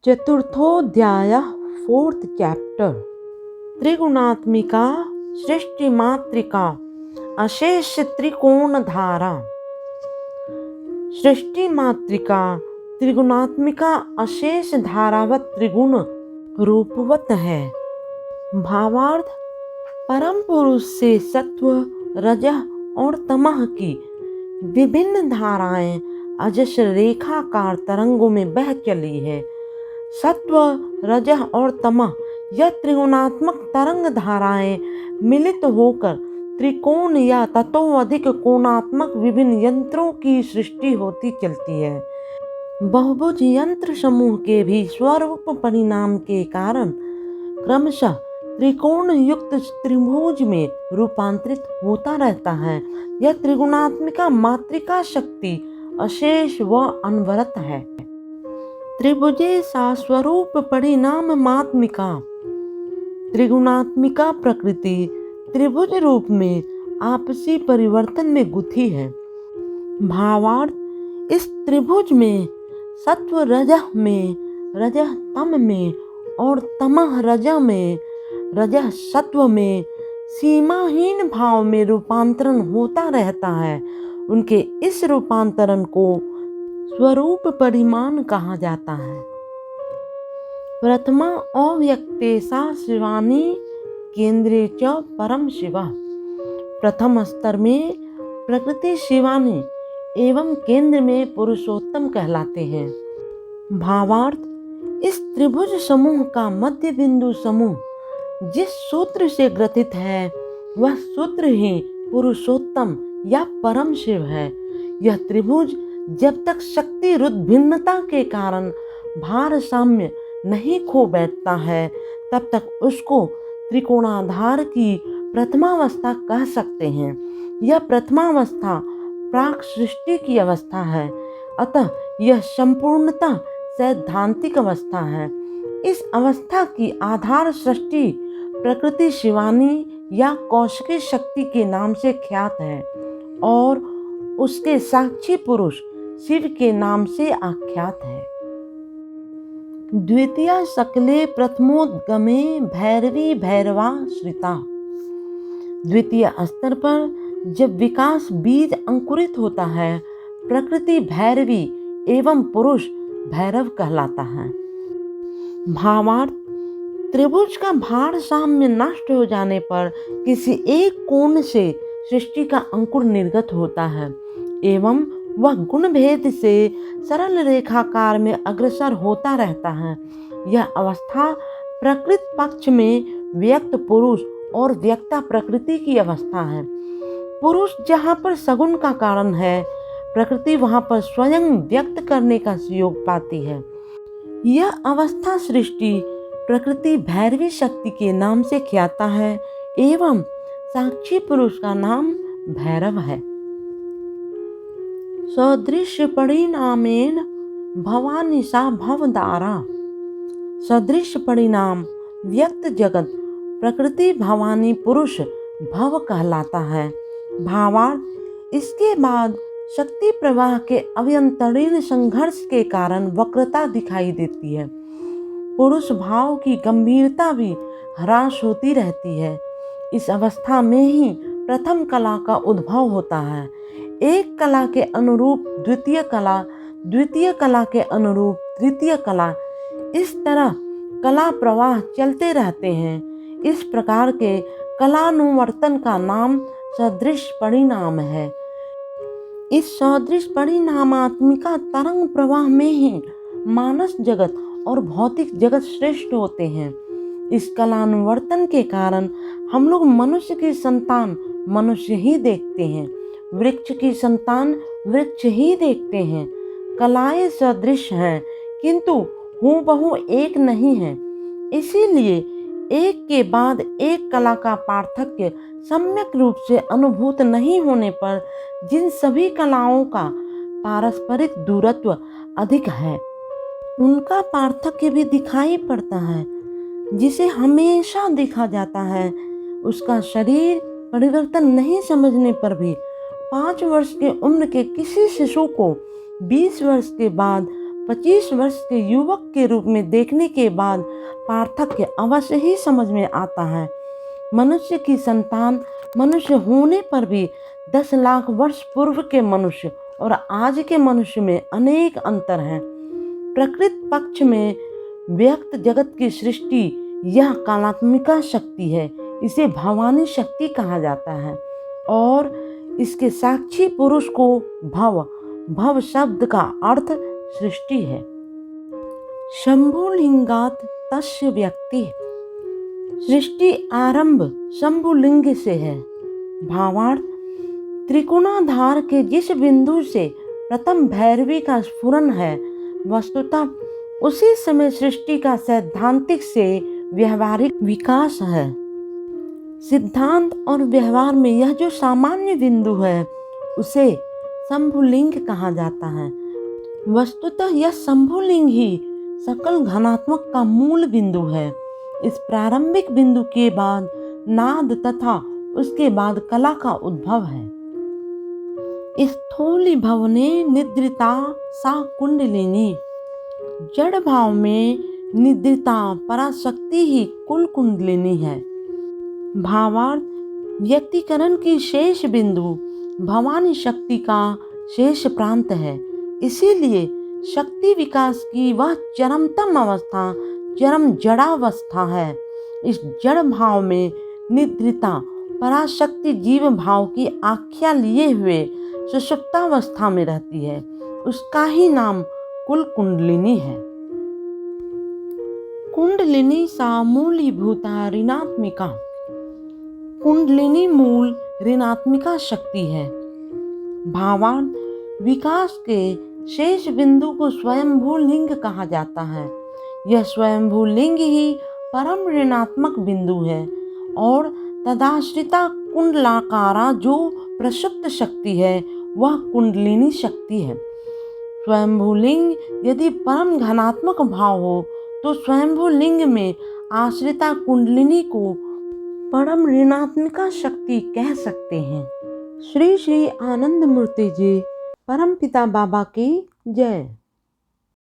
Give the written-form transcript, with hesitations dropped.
चतुर्थोऽध्यायः fourth chapter. त्रिगुणात्मिका सृष्टि मात्रिका अशेष त्रिकोण धारा। सृष्टि मात्रिका त्रिगुणात्मिका अशेष धारावत त्रिगुण रूपवत है। भावार्थ, परम पुरुष से सत्व, रजः और तमः की विभिन्न धाराएं अजस्र रेखाकार तरंगों में बह चली है। सत्व, रजः और तमः यह त्रिगुणात्मक तरंग धाराएं मिलित होकर त्रिकोण या ततोऽधिक कोणात्मक विभिन्न यंत्रों की सृष्टि होती चलती है। बहुभुज यंत्र समूह के भी स्वरूप परिणाम के कारण क्रमशः त्रिकोण युक्त त्रिभुज में रूपांतरित होता रहता है। यह त्रिगुणात्मिका मात्रिका शक्ति अशेष व अनवरत है। त्रिभुजे सा स्वरूप परिणाम मात्मिका त्रिगुणात्मिका प्रकृति त्रिभुज रूप में आपसी परिवर्तन में गुथी है। भावार्थ, इस त्रिभुज में सत्व रजः में, रजः तम में और तमः रजः में, रजः सत्व में सीमाहीन भाव में रूपांतरण होता रहता है। उनके इस रूपांतरण को स्वरूप परिमाण कहा जाता है। प्रथमा अव्यक्ते सा शिवानी केंद्रे च परम शिवा। प्रथम स्तर में प्रकृति शिवानी एवं केंद्र में पुरुषोत्तम कहलाते हैं। भावार्थ, इस त्रिभुज समूह का मध्य बिंदु समूह जिस सूत्र से ग्रथित है वह सूत्र ही पुरुषोत्तम या परम शिव है। यह त्रिभुज जब तक शक्ति रुद्र भिन्नता के कारण भारसाम्य नहीं खो बैठता है तब तक उसको त्रिकोणाधार की प्रथमावस्था कह सकते हैं। यह प्रथमावस्था प्राक सृष्टि की अवस्था है, अतः यह संपूर्णतः सैद्धांतिक अवस्था है। इस अवस्था की आधार सृष्टि प्रकृति शिवानी या कौशिकी शक्ति के नाम से ख्यात है और उसके साक्षी पुरुष शिव के नाम से आख्यात है। द्वितीय सकले प्रथमोद्गमे भैरवी भैरवा श्रिता। द्वितीय स्तर पर जब विकास बीज अंकुरित होता है प्रकृति भैरवी एवं पुरुष भैरव कहलाता है। भावार्थ, त्रिभुज का भारसाम्य नष्ट हो जाने पर किसी एक कोण से सृष्टि का अंकुर निर्गत होता है एवं वह गुण भेद से सरल रेखाकार में अग्रसर होता रहता है। यह अवस्था प्रकृत पक्ष में व्यक्त पुरुष और व्यक्ता प्रकृति की अवस्था है। पुरुष जहाँ पर सगुण का कारण है, प्रकृति वहाँ पर स्वयं व्यक्त करने का योग पाती है। यह अवस्था सृष्टि प्रकृति भैरवी शक्ति के नाम से ख्याता है एवं साक्षी पुरुष का नाम भैरव है। सदृश परिणामेन भवानी सा भवदारा। सदृश परिणाम व्यक्त जगत प्रकृति भवानी पुरुष भव कहलाता है। भावार्थ, इसके बाद शक्ति प्रवाह के अभ्यंतरीण संघर्ष के कारण वक्रता दिखाई देती है। पुरुष भाव की गंभीरता भी ह्रास होती रहती है। इस अवस्था में ही प्रथम कला का उद्भव होता है। एक कला के अनुरूप द्वितीय कला, द्वितीय कला के अनुरूप तृतीय कला, इस तरह कला प्रवाह चलते रहते हैं। इस प्रकार के कलानुवर्तन का नाम सदृश परिणाम है। इस सदृश परिणामात्मिका तरंग प्रवाह में ही मानस जगत और भौतिक जगत श्रेष्ठ होते हैं। इस कलानुवर्तन के कारण हम लोग मनुष्य की संतान मनुष्य ही देखते हैं, वृक्ष की संतान वृक्ष ही देखते हैं। कलाएं सदृश हैं किंतु हूबहू एक नहीं है। इसीलिए एक के बाद एक कला का पार्थक्य सम्यक रूप से अनुभूत नहीं होने पर जिन सभी कलाओं का पारस्परिक दूरत्व अधिक है उनका पार्थक्य भी दिखाई पड़ता है। जिसे हमेशा देखा जाता है उसका शरीर परिवर्तन नहीं समझने पर भी 5 वर्ष के उम्र के किसी शिशु को 20 वर्ष के बाद 25 वर्ष के युवक के रूप में देखने के बाद पार्थक्य अवश्य ही समझ में आता है। मनुष्य की संतान मनुष्य होने पर भी 10 लाख वर्ष पूर्व के मनुष्य और आज के मनुष्य में अनेक अंतर हैं। प्रकृति पक्ष में व्यक्त जगत की सृष्टि यह कालात्मिका शक्ति है, इसे भवानी शक्ति कहा जाता है और इसके साक्षी पुरुष को भव शब्द का अर्थ सृष्टि है। शंभुलिंगात तस्य व्यक्ति, सृष्टि आरंभ शंभुलिंग से है। भावार्थ, त्रिकोणाधार के जिस बिंदु से प्रथम भैरवी का स्फुरन है, वस्तुतः उसी समय सृष्टि का सैद्धांतिक से व्यवहारिक विकास है। सिद्धांत और व्यवहार में यह जो सामान्य बिंदु है उसे शंभुलिंग कहा जाता है। वस्तुतः यह शंभुलिंग ही सकल घनात्मक का मूल बिंदु है। इस प्रारंभिक बिंदु के बाद नाद तथा उसके बाद कला का उद्भव है। स्थूली भवने निद्रिता सा कुंडलिनी, जड़ भाव में निद्रिता पराशक्ति ही कुल कुंडलिनी है। भावार्थ, व्यक्तिकरण की शेष बिंदु भवानी शक्ति का शेष प्रांत है। इसीलिए शक्ति विकास की वह चरमतम अवस्था चरम जड़ावस्था है। इस जड़ भाव में निद्रिता पराशक्ति जीव भाव की आख्या लिए हुए सुषुप्तावस्था में रहती है। उसका ही नाम कुल कुंडलिनी है। कुंडलिनी सा मूलीभूता ऋणात्मिका, कुंडलिनी मूल ऋणात्मिका शक्ति है। भावार्थ, विकास के शेष बिंदु को स्वयंभू लिंग कहा जाता है। यह स्वयंभू लिंग ही परम ऋणात्मक बिंदु है और तदाश्रिता कुंडलाकारा जो प्रसुप्त शक्ति है वह कुंडलिनी शक्ति है। स्वयंभू लिंग यदि परम घनात्मक भाव हो तो स्वयंभू लिंग में आश्रिता कुंडलिनी को परम ऋणात्मिका शक्ति कह सकते हैं। श्री श्री आनंद मूर्ति जी परम पिता बाबा की जय।